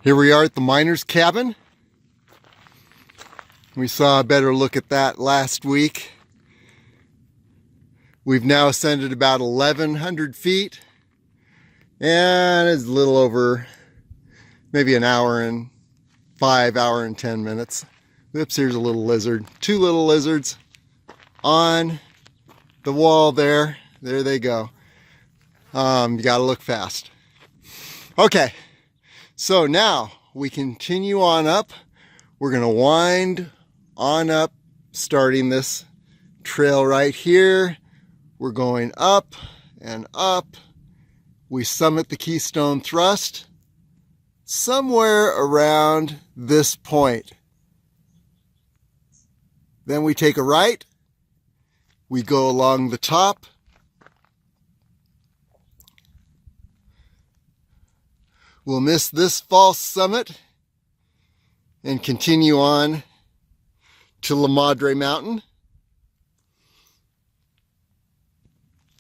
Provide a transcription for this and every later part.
Here we are at the miner's cabin. We saw a better look at that last week. We've now ascended about 1,100 feet, and it's a little over maybe an hour and 10 minutes. Oops, here's a little lizard. Two little lizards on the wall there. There they go. You gotta look fast. Okay, so now we continue on up. We're gonna wind on up, starting this trail right here. We're going up and up. We summit the Keystone Thrust somewhere around this point. Then we take a right. We go along the top. We'll miss this false summit and continue on to La Madre Mountain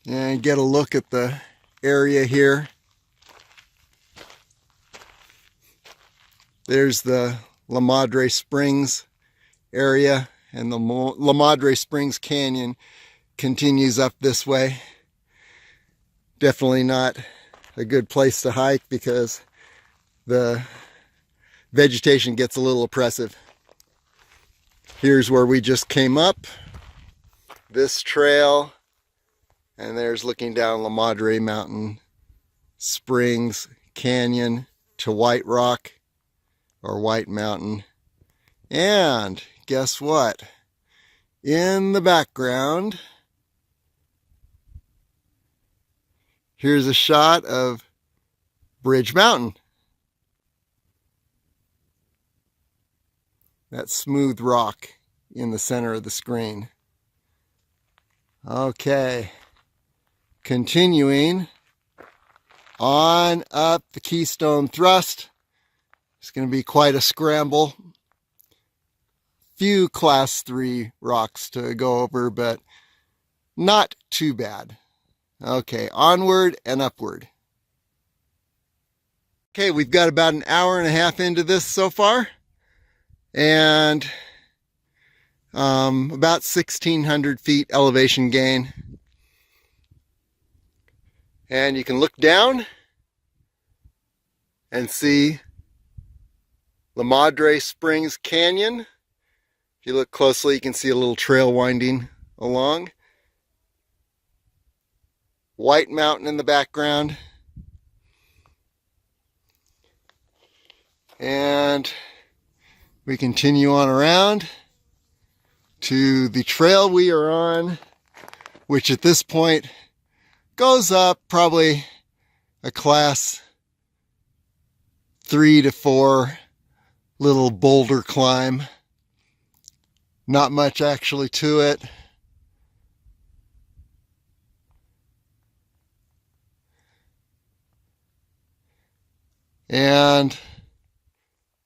and get a look at the area here. There's the La Madre Springs area, and the La Madre Springs Canyon continues up this way. Definitely not a good place to hike because the vegetation gets a little oppressive. Here's where we just came up, this trail, and there's looking down La Madre Mountain, Springs Canyon to White Rock or White Mountain. And guess what? In the background, here's a shot of Bridge Mountain. That smooth rock in the center of the screen. Okay, continuing on up the Keystone Thrust. It's going to be quite a scramble. Few class 3 rocks to go over, but not too bad. Okay, onward and upward. Okay, we've got about an hour and a half into this so far, and about 1,600 feet elevation gain. And you can look down and see La Madre Springs Canyon. If you look closely, you can see a little trail winding along. White Mountain in the background. And we continue on around to the trail we are on, which at this point goes up probably a class 3 to 4 little boulder climb. Not much actually to it. And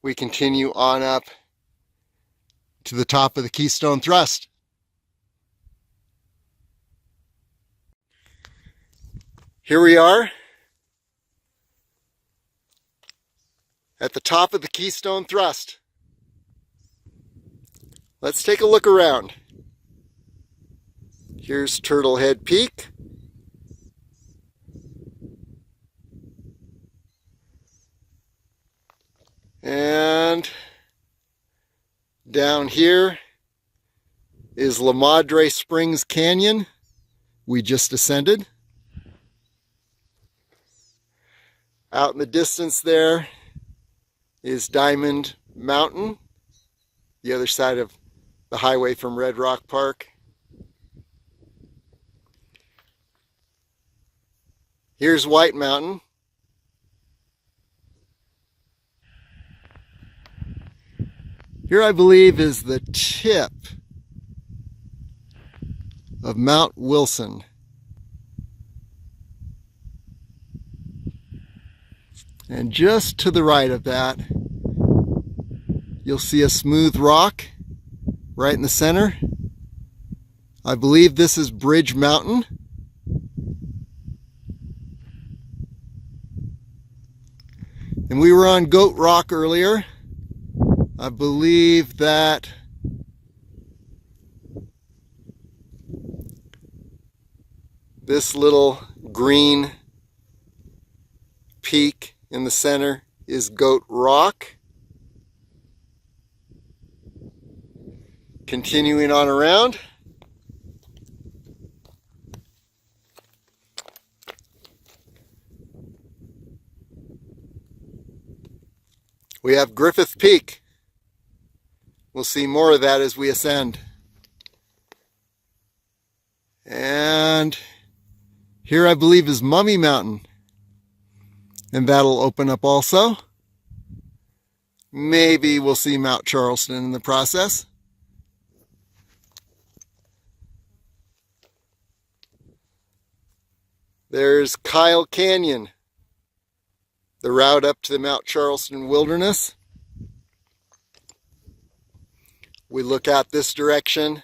we continue on up to the top of the Keystone Thrust. Here we are at the top of the Keystone Thrust. Let's take a look around. Here's Turtle Head Peak. And down here is La Madre Springs Canyon. We just ascended. Out in the distance there is Diamond Mountain, the other side of the highway from Red Rock Park. Here's White Mountain. Here, I believe, is the tip of Mount Wilson. And just to the right of that, you'll see a smooth rock right in the center. I believe this is Bridge Mountain. And And we were on Goat Rock earlier. I believe that this little green peak in the center is Goat Rock. Continuing on around. We have Griffith Peak. We'll see more of that as we ascend. And here I believe is Mummy Mountain. And that'll open up also. Maybe we'll see Mount Charleston in the process. There's Kyle Canyon, the route up to the Mount Charleston Wilderness. We look out this direction,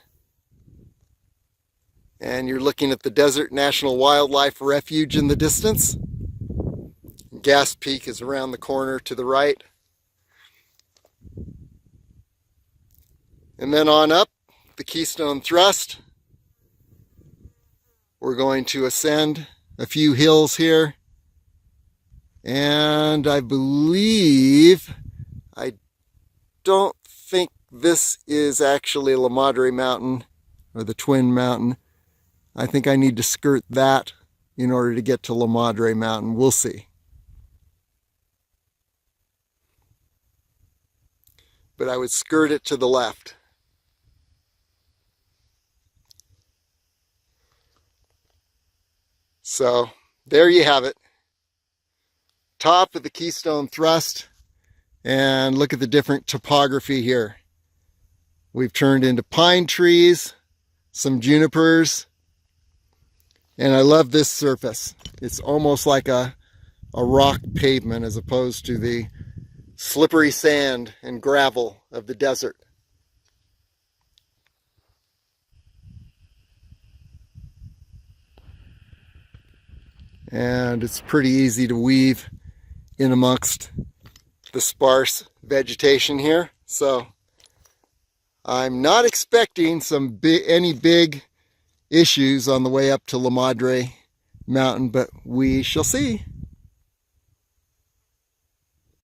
and you're looking at the Desert National Wildlife Refuge in the distance. Gas Peak is around the corner to the right. And then on up, the Keystone Thrust. We're going to ascend a few hills here. And I don't think this is actually La Madre Mountain, or the Twin Mountain. I think I need to skirt that in order to get to La Madre Mountain. We'll see. But I would skirt it to the left. So there you have it. Top of the Keystone Thrust, and look at the different topography here. We've turned into pine trees, some junipers, and I love this surface. It's almost like a rock pavement as opposed to the slippery sand and gravel of the desert. And it's pretty easy to weave in amongst the sparse vegetation here. So I'm not expecting any big issues on the way up to La Madre Mountain, but we shall see.